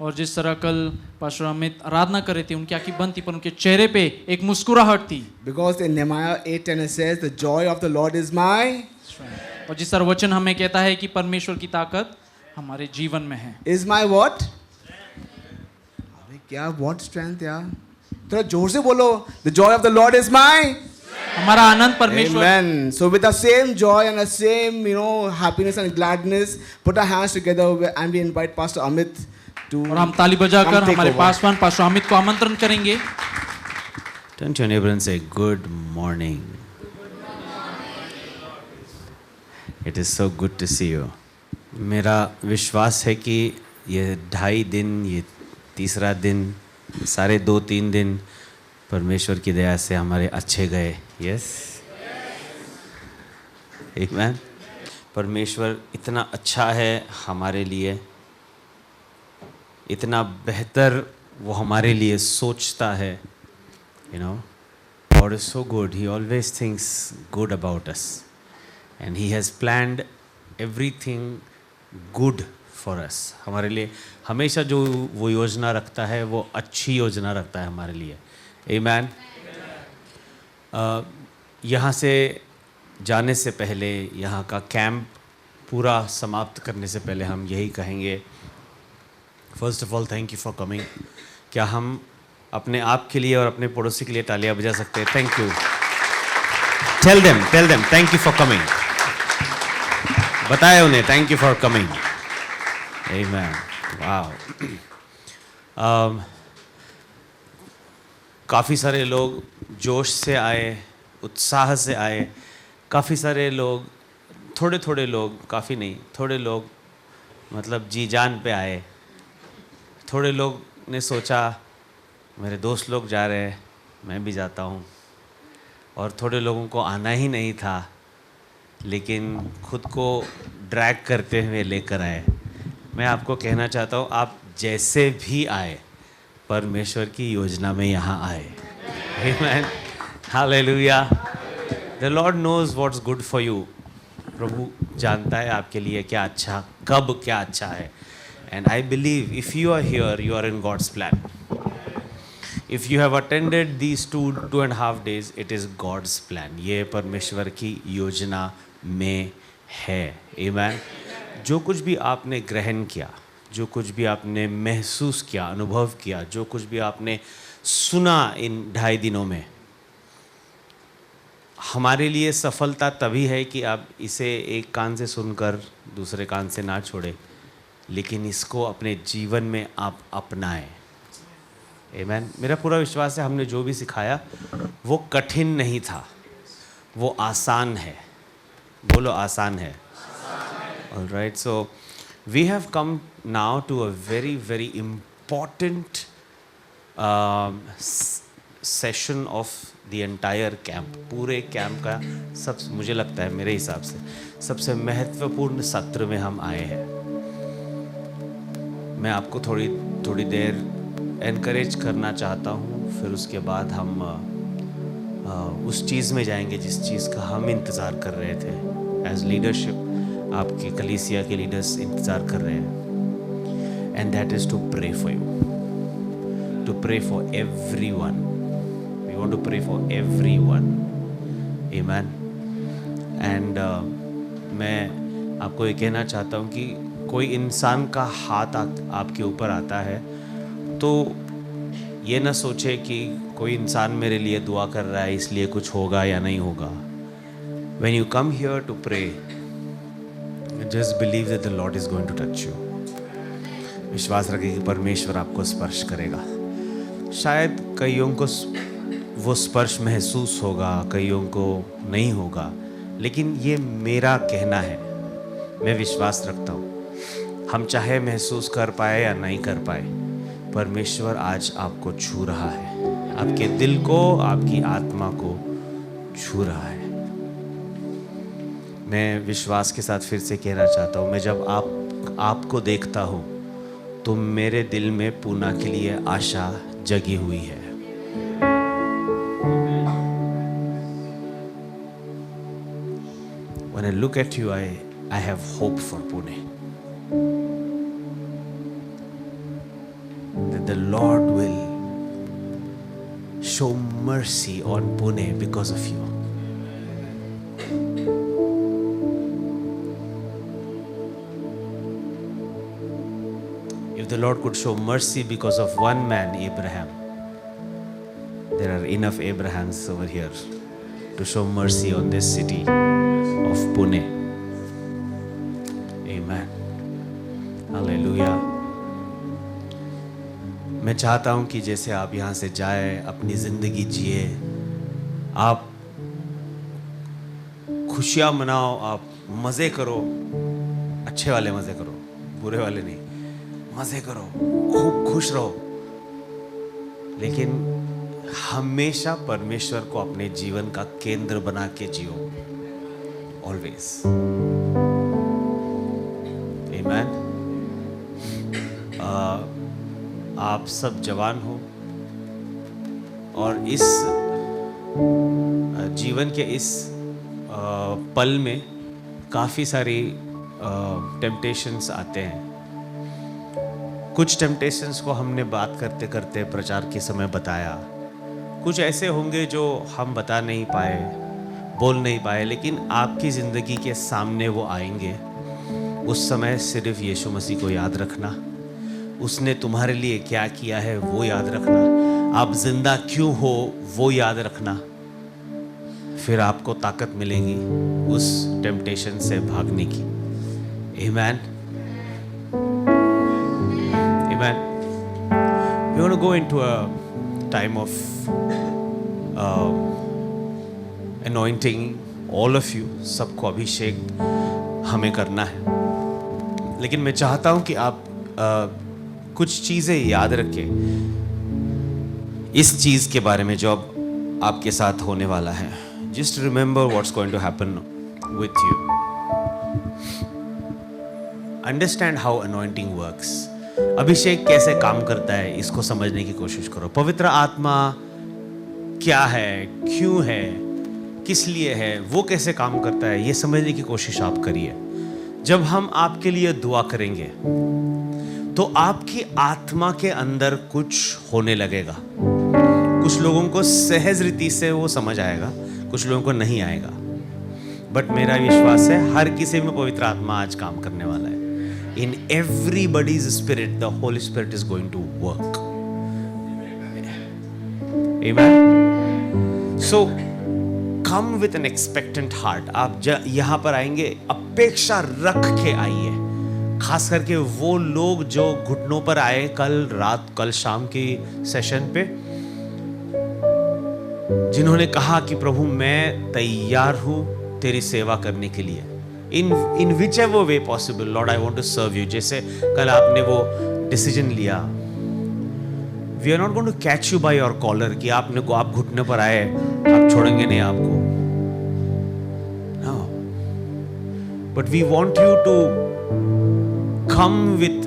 और जिस तरह कल पास्टर अमित आराधना कर रहे थे, उनकी आंखें बंद थी पर उनके चेहरे पे एक मुस्कुराहट थी। Because in Nehemiah 8:10 it says, "The joy of the Lord is my." और जिस तरह वचन हमें कहता है कि परमेश्वर की ताकत हमारे जीवन में है। Is my what? अरे क्या what strength यार? थोड़ा जोर से बोलो. The joy of the Lord is my. हमारा आनंद परमेश्वर। Amen. So with the same joy and the same, happiness and gladness, put our hands together and we invite Pastor Amit to. और हम ताली बजाकर come take हमारे over. Paswan pastor Amit को आमंत्रण करेंगे। Turn to your neighbor and say, good morning. It is so good to see you. मेरा विश्वास है कि ये 2.5 दिन, ये तीसरा दिन, सारे 2-3 दिन परमेश्वर की दया से हमारे अच्छे गए। यस, आमीन। परमेश्वर इतना अच्छा है हमारे लिए, इतना बेहतर वो हमारे लिए सोचता है। God is so good. He always thinks good about us. And He has planned everything good for us. हमारे लिए हमेशा जो वो योजना रखता है वो अच्छी योजना रखता है हमारे लिए। Amen. यहाँ से जाने से पहले, यहाँ का कैंप पूरा समाप्त करने से पहले हम यही कहेंगे, first of all thank you for coming. क्या हम अपने आप के लिए और अपने पड़ोसी के लिए तालियां बजा सकते हैं? Thank you. Tell them thank you for coming. बताए उन्हें थैंक यू फॉर कमिंग। आमीन। वाह। काफ़ी सारे लोग जोश से आए, उत्साह से आए। काफ़ी सारे लोग, थोड़े लोग, काफ़ी नहीं, थोड़े लोग मतलब जी जान पे आए। थोड़े लोग ने सोचा मेरे दोस्त लोग जा रहे हैं, मैं भी जाता हूँ। और थोड़े लोगों को आना ही नहीं था, लेकिन खुद को ड्रैग करते हुए लेकर आए। मैं आपको कहना चाहता हूँ, आप जैसे भी आए, परमेश्वर की योजना में यहाँ आए। आमीन। हालेलुया। The lord knows what's good for you. प्रभु जानता है आपके लिए क्या अच्छा, कब क्या अच्छा है। And I believe if you are here, you are in God's plan. If you have attended these 2.5 days, it is God's plan. ये परमेश्वर की योजना में है। Amen. जो कुछ भी आपने ग्रहण किया, जो कुछ भी आपने महसूस किया, अनुभव किया, जो कुछ भी आपने सुना इन 2.5 दिनों में, हमारे लिए सफलता तभी है कि आप इसे एक कान से सुनकर दूसरे कान से ना छोड़े, लेकिन इसको अपने जीवन में आप अपनाएं। आमीन। मेरा पूरा विश्वास है हमने जो भी सिखाया वो कठिन नहीं था, वो आसान है। बोलो आसान है। Alright, so we have come now to a very very important session of the entire camp. पूरे कैंप का मुझे लगता है, मेरे हिसाब से सबसे महत्वपूर्ण सत्र में हम आए हैं। मैं आपको थोड़ी देर एनकरेज करना चाहता हूँ, फिर उसके बाद हम उस चीज़ में जाएंगे जिस चीज़ का हम इंतज़ार कर रहे थे। एज लीडरशिप आपके कलीसिया के लीडर्स इंतज़ार कर रहे हैं। And that is to pray for you, to pray for everyone. We want to pray for everyone. आमीन। एंड मैं आपको ये कहना चाहता हूँ कि कोई इंसान का हाथ आपके ऊपर आता है तो ये ना सोचे कि कोई इंसान मेरे लिए दुआ कर रहा है इसलिए कुछ होगा या नहीं होगा। When you come here to pray, just believe that the Lord is going to touch you. विश्वास रखें कि परमेश्वर आपको स्पर्श करेगा। शायद कईयों को वो स्पर्श महसूस होगा, कईयों को नहीं होगा, लेकिन ये मेरा कहना है। मैं विश्वास रखता हूँ, हम चाहे महसूस कर पाए या नहीं कर पाए, परमेश्वर आज आपको छू रहा है, आपके दिल को, आपकी आत्मा को छू रहा है। मैं विश्वास के साथ फिर से कहना चाहता हूँ, मैं जब आपको देखता हूँ तो मेरे दिल में पूना के लिए आशा जगी हुई है। When I look at you, I have hope for Pune. mercy on Pune because of you. If the Lord could show mercy because of one man, Abraham, there are enough Abrahams over here to show mercy on this city of Pune. Amen. Hallelujah. मैं चाहता हूं कि जैसे आप यहाँ से जाए, अपनी ज़िंदगी जिए, आप खुशियाँ मनाओ, आप मज़े करो, अच्छे वाले मज़े करो, बुरे वाले नहीं, मज़े करो, खूब खुश रहो, लेकिन हमेशा परमेश्वर को अपने जीवन का केंद्र बना के जियो, ऑलवेज। आमीन। आप सब जवान हो और इस जीवन के इस पल में काफ़ी सारी टेम्पटेशंस आते हैं। कुछ टेम्पटेशंस को हमने बात करते करते प्रचार के समय बताया, कुछ ऐसे होंगे जो हम बता नहीं पाए, बोल नहीं पाए, लेकिन आपकी ज़िंदगी के सामने वो आएंगे। उस समय सिर्फ यीशु मसीह को याद रखना, उसने तुम्हारे लिए क्या किया है वो याद रखना, आप जिंदा क्यों हो वो याद रखना, फिर आपको ताकत मिलेगी उस टेम्पटेशन से भागने की। आमीन। आमीन। We want to go into a time of anointing, all of you, सबको अभिषेक हमें करना है, लेकिन मैं चाहता हूं कि आप कुछ चीज़ें याद रखें इस चीज़ के बारे में जो अब आपके साथ होने वाला है। Just remember what's going to happen with you. Understand how anointing works. अभिषेक कैसे काम करता है इसको समझने की कोशिश करो। पवित्र आत्मा क्या है, क्यों है, किस लिए है, वो कैसे काम करता है, ये समझने की कोशिश आप करिए। जब हम आपके लिए दुआ करेंगे तो आपकी आत्मा के अंदर कुछ होने लगेगा। कुछ लोगों को सहज रीति से वो समझ आएगा, कुछ लोगों को नहीं आएगा, बट मेरा विश्वास है हर किसी में पवित्र आत्मा आज काम करने वाला है। In everybody's spirit the holy spirit is going to work. आमीन। So come with an expectant heart. आप यहाँ पर आएंगे, अपेक्षा रख के आइए। खास करके वो लोग जो घुटनों पर आए कल शाम की सेशन पे, जिन्होंने कहा कि प्रभु मैं तैयार हूं तेरी सेवा करने के लिए, in whichever way possible lord I want to serve you. जैसे कल आपने वो डिसीजन लिया, we are not going to catch you by your collar कि आप घुटने पर आए, आप छोड़ेंगे नहीं आपको, no, but we want you to come with,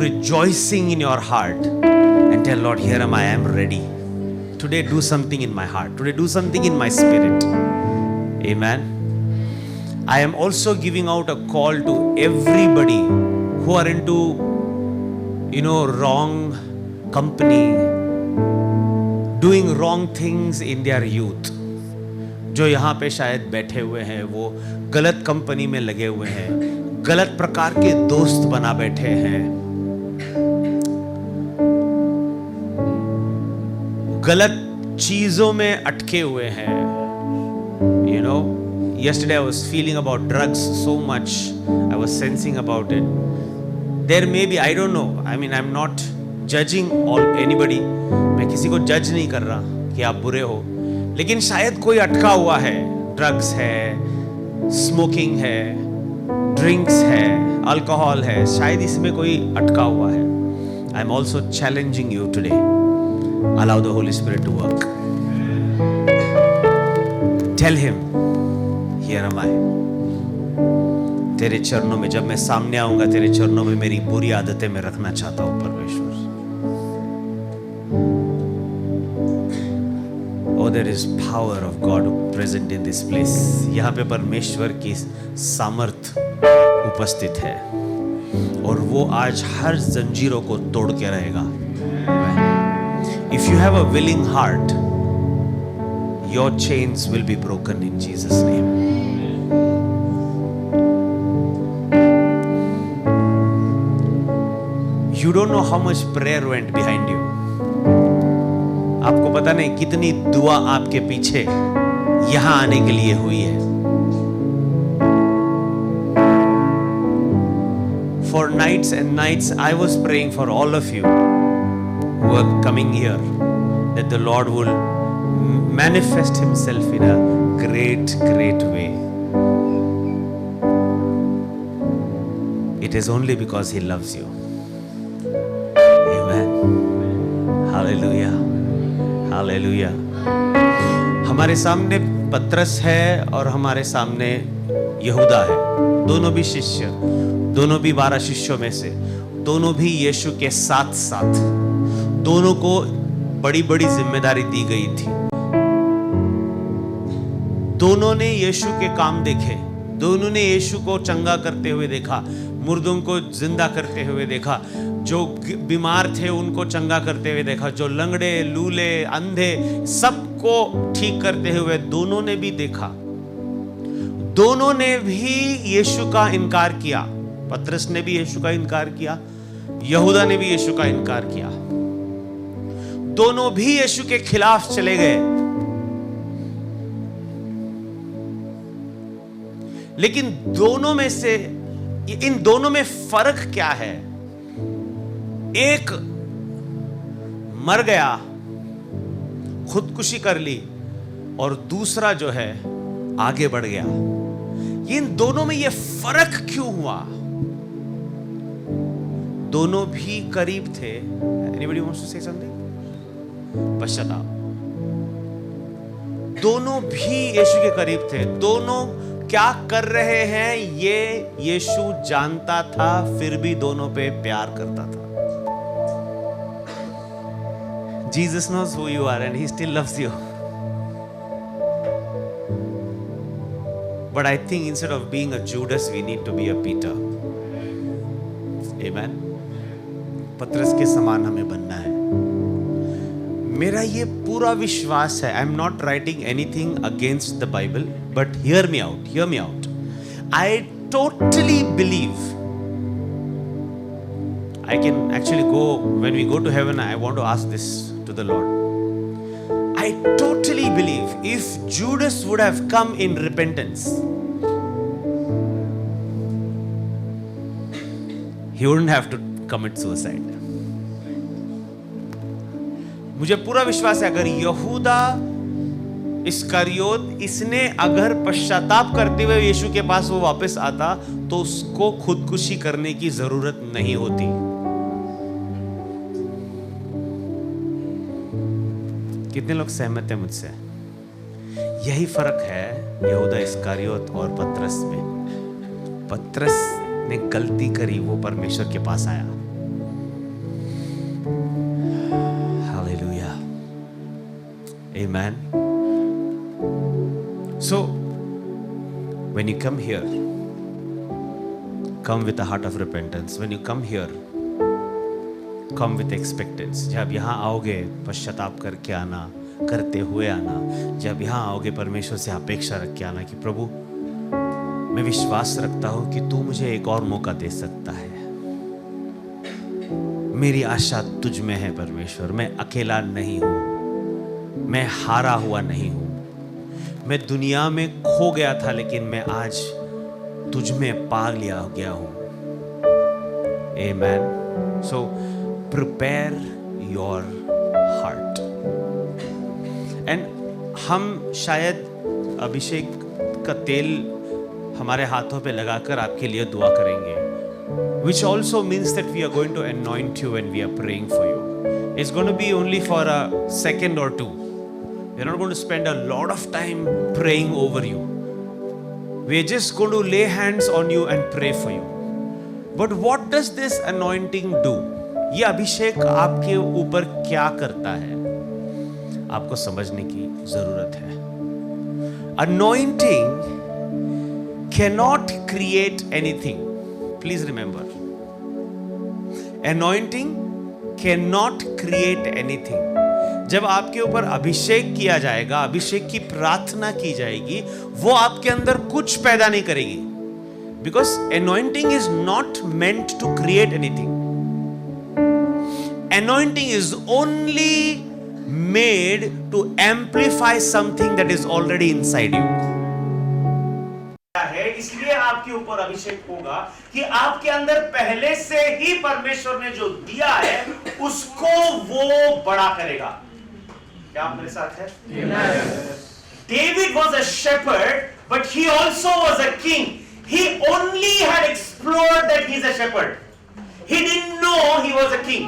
rejoicing in your heart and tell Lord, here am I am ready. Today do something in my heart. Today do something in my spirit. Amen. I am also giving out a call to everybody who are into, wrong company, doing wrong things in their youth. जो यहाँ पे शायद बैठे हुए हैं, वो गलत company में लगे हुए हैं, गलत प्रकार के दोस्त बना बैठे हैं, गलत चीजों में अटके हुए हैं। Yesterday I was feeling about drugs so much. I was sensing about it. There may be, I don't know. I mean, I'm not judging anybody. मैं किसी को जज नहीं कर रहा कि आप बुरे हो, लेकिन शायद कोई अटका हुआ है। ड्रग्स है, स्मोकिंग है, ड्रिंक्स है, अल्कोहल है, शायद इसमें कोई अटका हुआ है। I am also challenging you today, allow the holy spirit to work. Tell him, here am I. तेरे चरणों में, जब मैं सामने आऊंगा तेरे चरणों में मेरी बुरी आदतें मैं रखना चाहता हूं परमेश्वर। Oh, there is power of God present in this place. यहाँ पे परमेश्वर की सामर्थ उपस्थित है और वो आज हर जंजीरों को तोड़ के रहेगा। If you have a willing heart, your chains will be broken in Jesus' name. You don't know how much prayer went behind you. आपको पता नहीं कितनी दुआ आपके पीछे यहां आने के लिए हुई है. For nights and nights I was praying for all of you who are coming here, that the Lord will manifest himself in a great way. It is only because he loves you. Amen. Hallelujah. Hallelujah. हमारे सामने पतरस है और हमारे सामने यहूदा है. दोनों भी शिष्य, दोनों भी 12 शिष्यों में से, दोनों भी यीशु के साथ साथ, दोनों को बड़ी बड़ी जिम्मेदारी दी गई थी. दोनों ने यीशु के काम देखे. दोनों ने यीशु को चंगा करते हुए देखा, मुर्दों को जिंदा करते हुए देखा, जो बीमार थे उनको चंगा करते हुए देखा, जो लंगड़े, लूले, अंधे, सबको ठीक करते हुए दोनों ने भी देखा. दोनों ने भी यीशु का इनकार किया. पतरस ने भी यीशु का इनकार किया, यहूदा ने भी यीशु का इनकार किया. दोनों भी यीशु के खिलाफ चले गए. लेकिन दोनों में से, इन दोनों में फर्क क्या है? एक मर गया, खुदकुशी कर ली, और दूसरा जो है आगे बढ़ गया. इन दोनों में ये फर्क क्यों हुआ? दोनों भी करीब थे. Anybody wants to say something? पश्चाताप. दोनों भी यीशु के करीब थे. दोनों क्या कर रहे हैं ये यीशु जानता था, फिर भी दोनों पे प्यार करता था. Jesus knows who you are and he still loves you. But I think instead of being a Judas, we need to be a Peter. Amen. पतरस के समान हमें बनना है. मेरा ये पूरा विश्वास है. I am not writing anything against the Bible, but hear me out. I totally believe. I can actually go, when we go to heaven, I want to ask this to the Lord. I totally believe if Judas would have come in repentance, he wouldn't have to commit suicide. मुझे पूरा विश्वास है अगर यहूदा इस्करियोत इसने अगर पश्चाताप करते हुए यीशु के पास वो वापस आता तो उसको खुदकुशी करने की जरूरत नहीं होती. कितने लोग सहमत हैं मुझसे? यही फर्क है यहूदा इस्करियोत और पतरस में. पतरस ने गलती करी, वो परमेश्वर के पास आया. Hallelujah. Amen. So, when you come here, come with a heart of repentance. When you come here, come with expectance. जब यहाँ आओगे पश्चाताप करके आना, करते हुए आना. जब यहाँ आओगे परमेश्वर से अपेक्षा रख के आना कि प्रभु मैं विश्वास रखता हूँ कि तू मुझे एक और मौका दे सकता है. मेरी आशा तुझ में है परमेश्वर. मैं अकेला नहीं हूँ, मैं हारा हुआ नहीं हूँ. मैं दुनिया में खो गया था लेकिन मैं आज तुझ में पा लिया गया हूँ. Amen. So prepare your heart. And हम शायद अभिषेक का तेल हमारे हाथों पे लगाकर आपके लिए दुआ करेंगे. Which also means that we are going to anoint you when we are praying for you. It's going to be only for a second or two. We're not going to spend a lot of time praying over you. We're just going to lay hands on you and pray for you. But what does this anointing do? ये अभिषेक आपके ऊपर क्या करता है? आपको समझने की जरूरत है. Anointing cannot create anything. Please remember. Anointing cannot create anything. जब आपके ऊपर अभिषेक किया जाएगा, अभिषेक की प्रार्थना की जाएगी, वो आपके अंदर कुछ पैदा नहीं करेगी. Because anointing is not meant to create anything. Anointing is only made to amplify something that is already inside you. है इसलिए आपके ऊपर अभिषेक होगा कि आपके अंदर पहले से ही परमेश्वर ने जो दिया है उसको वो बड़ा करेगा. क्या आप मेरे साथ है? David was a shepherd, but he also was a king. He only had explored that he's a shepherd. He didn't know he was a king.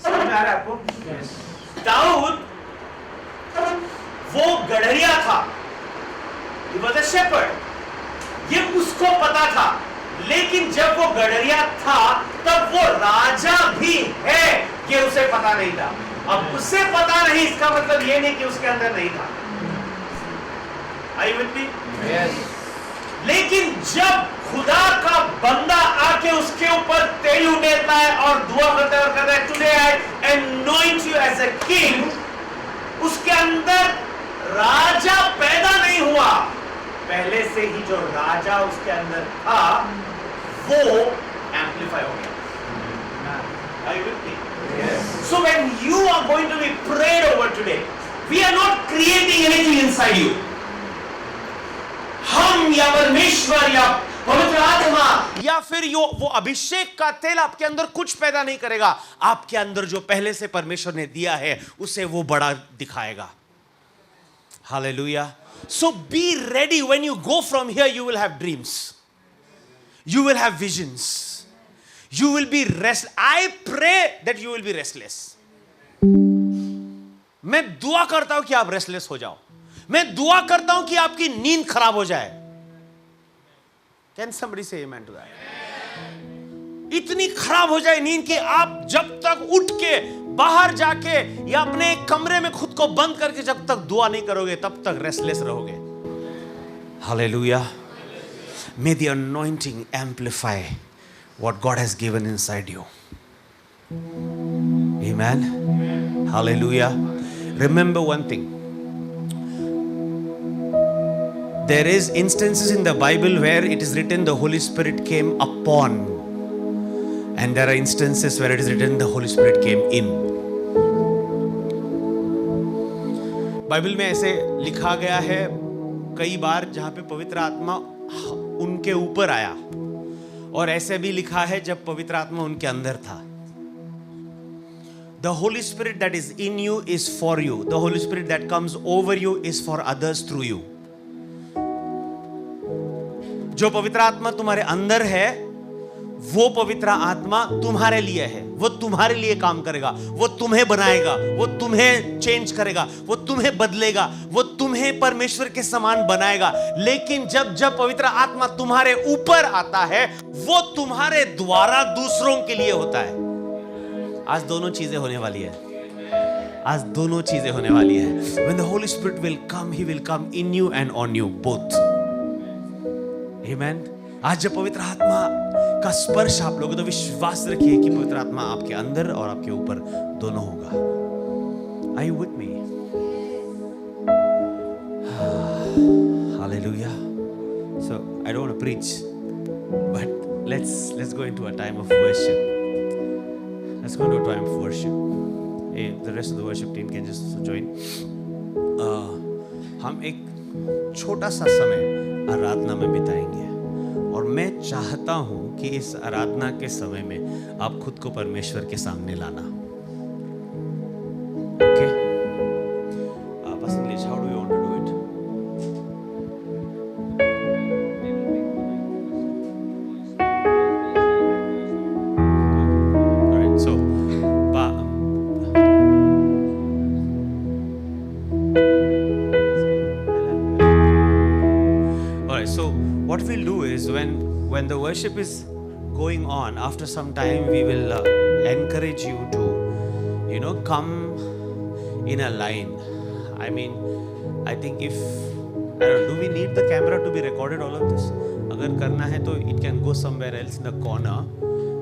समझ में आ रहा है आपको? दाऊद वो गड़रिया था. He was a shepherd. ये उसको पता था. लेकिन जब वो गड़रिया था तब वो राजा भी है ये उसे पता नहीं था. अब उसे पता नहीं इसका मतलब ये नहीं कि उसके अंदर नहीं था. Are you with me? Yes. लेकिन जब खुदा का बंदा आके उसके ऊपर तेल उड़ेलता है और दुआ करता है और कहता है today I anoint you as a king, उसके अंदर राजा पैदा नहीं हुआ. पहले से ही जो राजा उसके अंदर था वो एम्पलीफाई हो गया. Are you with me? Yes. So when you are going to be prayed over today, we are not creating anything inside you. हम या परमेश्वर या पवित्र आत्मा या फिर वो अभिषेक का तेल आपके अंदर कुछ पैदा नहीं करेगा. आपके अंदर जो पहले से परमेश्वर ने दिया है उसे वो बड़ा दिखाएगा. Hallelujah. So be ready. When you go from here, you will have dreams. You will have visions. You will be restless. I pray that you will be restless. मैं दुआ करता हूं कि आप रेस्टलेस हो जाओ. मैं दुआ करता हूं कि आपकी नींद खराब हो जाए. Can somebody say amen to that? इतनी खराब हो जाए नींद कि आप जब तक उठ के बाहर जाके या अपने कमरे में खुद को बंद करके जब तक दुआ नहीं करोगे तब तक रेस्टलेस रहोगे. Hallelujah. May the anointing amplify what God has given inside you. Amen. Hallelujah. Remember one thing. There is instances in the Bible where it is written the Holy Spirit came upon, and there are instances where it is written the Holy Spirit came in. Bible में ऐसे लिखा गया है कई बार जहां पे पवित्र आत्मा उनके ऊपर आया, और ऐसे भी लिखा है जब पवित्र आत्मा उनके अंदर था. The Holy Spirit that is in you is for you. The Holy Spirit that comes over you is for others through you. जो पवित्र आत्मा तुम्हारे अंदर है वो पवित्र आत्मा तुम्हारे लिए है. वो तुम्हारे लिए काम करेगा. वो तुम्हें बनाएगा. वो तुम्हें चेंज करेगा. वो तुम्हें बदलेगा. वो तुम्हें परमेश्वर के समान बनाएगा. लेकिन जब पवित्र आत्मा तुम्हारे ऊपर आता है वो तुम्हारे द्वारा दूसरों के लिए होता है. आज दोनों चीजें होने वाली है. आज दोनों चीजें होने वाली है. When the Holy Spirit will come, He will come in you and on you both. Amen. आज जब पवित्र आत्मा का स्पर्श आप लोगों तो विश्वास रखिए कि पवित्र आत्मा आपके अंदर और आपके ऊपर दोनों होगा. Are you with me? Hallelujah. So I don't want to preach, but let's go into a time of worship. Let's go into a time of worship. Hey, the rest of the worship team can just join. हम एक छोटा सा समय आराधना में बिताएंगे, और मैं चाहता हूं कि इस आराधना के समय में आप खुद को परमेश्वर के सामने लाना. Okay? Pastor Nilesh, how do you want to do it? All right, so So what we'll do is when the worship is going on, after some time we will encourage you to come in a line. I mean, I think if do we need the camera to be recorded all of this? अगर करना है तो it can go somewhere else in the corner.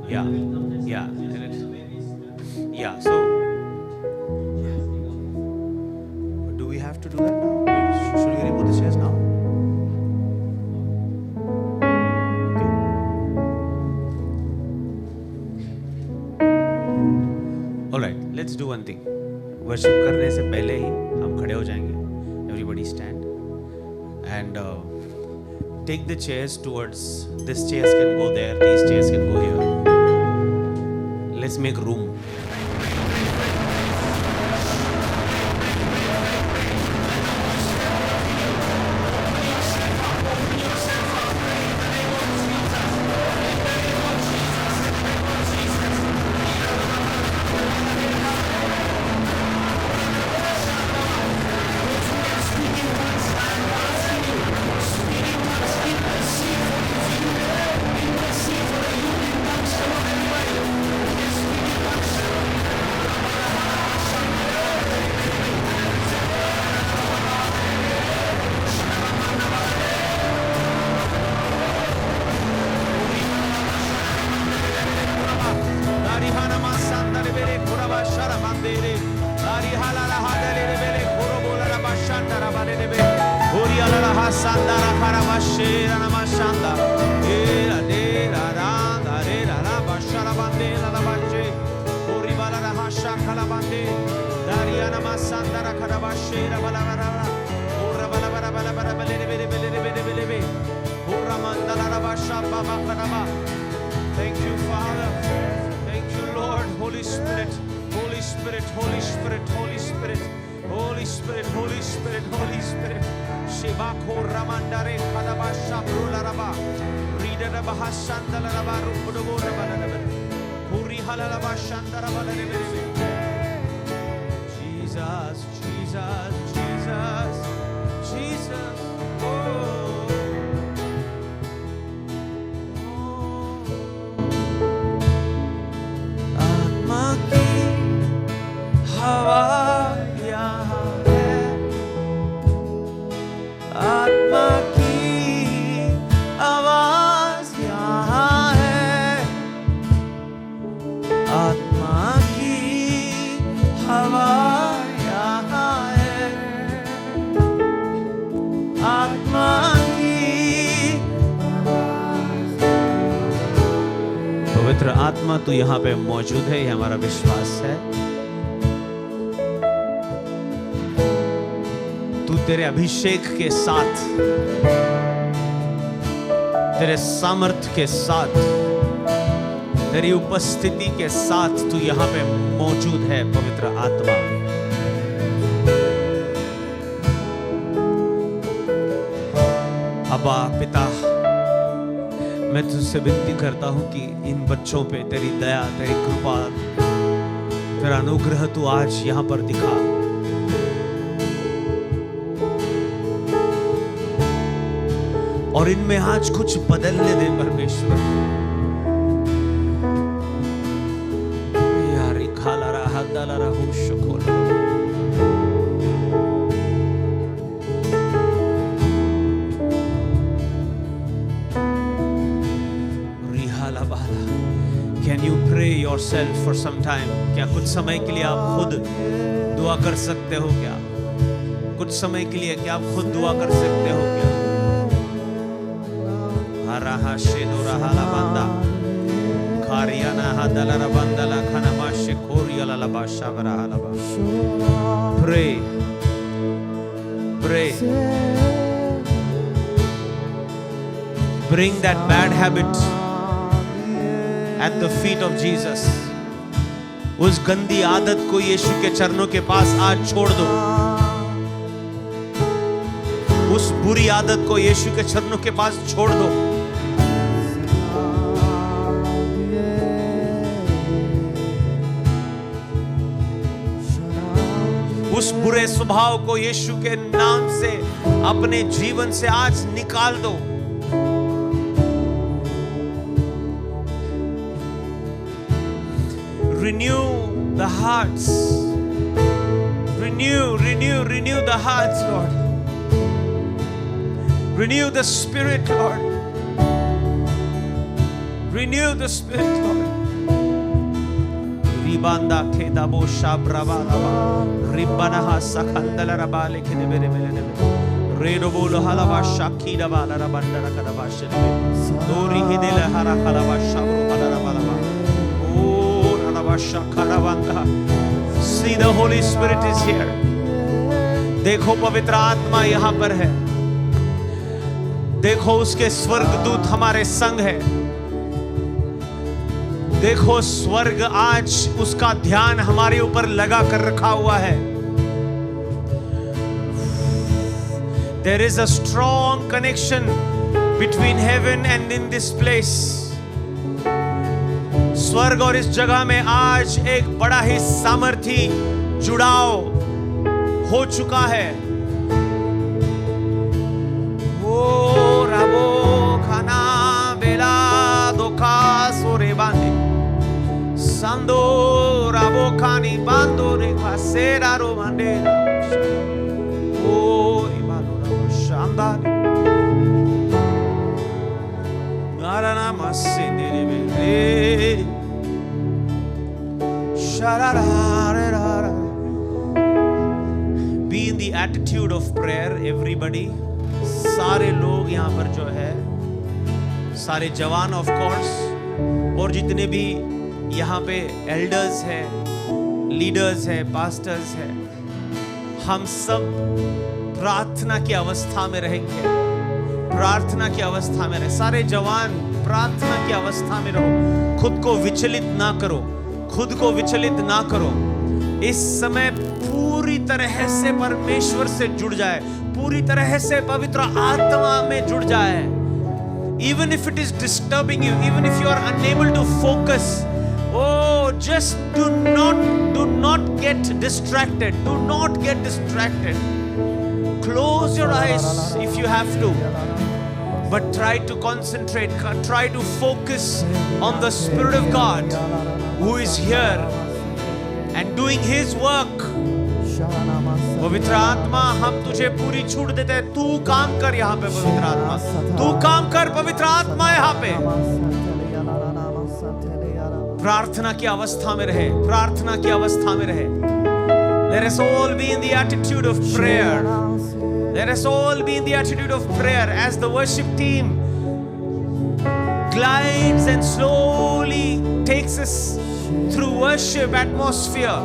Yeah. So have to do that now? Should we remove the chairs now? Okay. All right, let's do one thing. Worship करने से पहले ही हम खड़े हो जाएंगे. Everybody stand and take the chairs towards. This chairs can go there. These chairs can go here. Let's make room. Thank you, Father. Thank you, Lord. Holy Spirit, Holy Spirit, Holy Spirit, Holy Spirit, Holy Spirit, Holy Spirit, Holy Spirit. Shiva ko ramandare kadabasha brularaba. Rida da bahasandala raba rukudogo rabalebe. Puri halalaba shandara balebe. Jesus, Jesus, Jesus, Jesus. Oh. पवित्र आत्मा तू यहाँ पे मौजूद है, ये हमारा विश्वास है. तू तेरे अभिषेक के साथ, तेरे सामर्थ्य के साथ, तेरी उपस्थिति के साथ तू यहाँ पे मौजूद है. पवित्र आत्मा, अब्बा पिता, मैं तुझसे विनती करता हूं कि इन बच्चों पे तेरी दया, तेरी कृपा, तेरा अनुग्रह तू आज यहां पर दिखा. और इनमें आज कुछ बदलने दे परमेश्वर. यार खाला रहा दला रहा शुक्र. Can you pray yourself for some time? क्या कुछ समय के लिए आप खुद दुआ कर सकते हो क्या? कुछ समय के लिए क्या आप खुद दुआ कर सकते हो क्या? हराहा शेदोरा हाला बंदा खारियाना हदला बंदा ला खाना माशे खोरिया ला बाशा बरा हाला बा. Pray, pray. Bring that bad habit at the feet of Jesus. उस गंदी आदत को यीशु के चरणों के पास आज छोड़ दो. उस बुरी आदत को यीशु के चरणों के पास छोड़ दो. उस बुरे स्वभाव को यीशु के नाम से अपने जीवन से आज निकाल दो. Renew the hearts. Renew the hearts, Lord. Renew the spirit, Lord. Renew the spirit, Lord. रिबांदा खेदाबो शाब्राबा रबा रिबनहा सखंदल रबा लेखने मेरे मेले रेडो बोलो हलावा शाखी रबा रबंडरा करबा शले दोरी हिदेले हरा हलावा शाब्रो हलावा रबा ओ हलावा शाखरावंगा See the Holy Spirit is here. देखो पवित्र आत्मा यहाँ पर है। देखो उसके स्वर्गदूत हमारे संग है। देखो स्वर्ग आज उसका ध्यान हमारे ऊपर लगा कर रखा हुआ है। There is a strong connection between heaven and in this place. स्वर्ग और इस जगह में आज एक बड़ा ही सामर्थी जुड़ाव हो चुका है। ओ रबो खाना बेला दोखा सोरे बांधे संदो रबो खानी बांधो रेखा सेरा रो बांधे ओ इबालो रबो शांदार नाराना मस्से तेरे बेरे शारारा Be in the attitude of prayer, everybody. सारे लोग यहाँ पर जो है, सारे जवान of course, और जितने भी यहाँ पे elders हैं, leaders हैं, pastors हैं, हम सब प्रार्थना की अवस्था में रहेंगे। प्रार्थना की अवस्था में रहे। सारे जवान प्रार्थना की अवस्था में रहो। खुद को विचलित ना करो। खुद को विचलित ना करो। इस समय पूरी तरह से परमेश्वर से जुड़ जाए, पूरी तरह से पवित्र आत्मा में जुड़ जाए। Even if it is disturbing you, even if you are unable to focus, oh, just do not get distracted. Do not get distracted. Close your eyes if you have to, but try to concentrate, try to focus on the Spirit of God who is here and doing His work. पवित्र आत्मा, हम तुझे पूरी छूट देते हैं। तू काम कर यहाँ पे पवित्र आत्मा, तू काम कर पवित्र आत्मा यहाँ पे। प्रार्थना की अवस्था में रहे, प्रार्थना की अवस्था में रहे। Let us all be in the attitude of prayer. Let us all be in the attitude of prayer as the worship team glides and slowly takes us through worship atmosphere.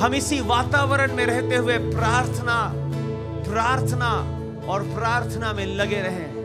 हम इसी वातावरण में रहते हुए प्रार्थना और प्रार्थना में लगे रहें।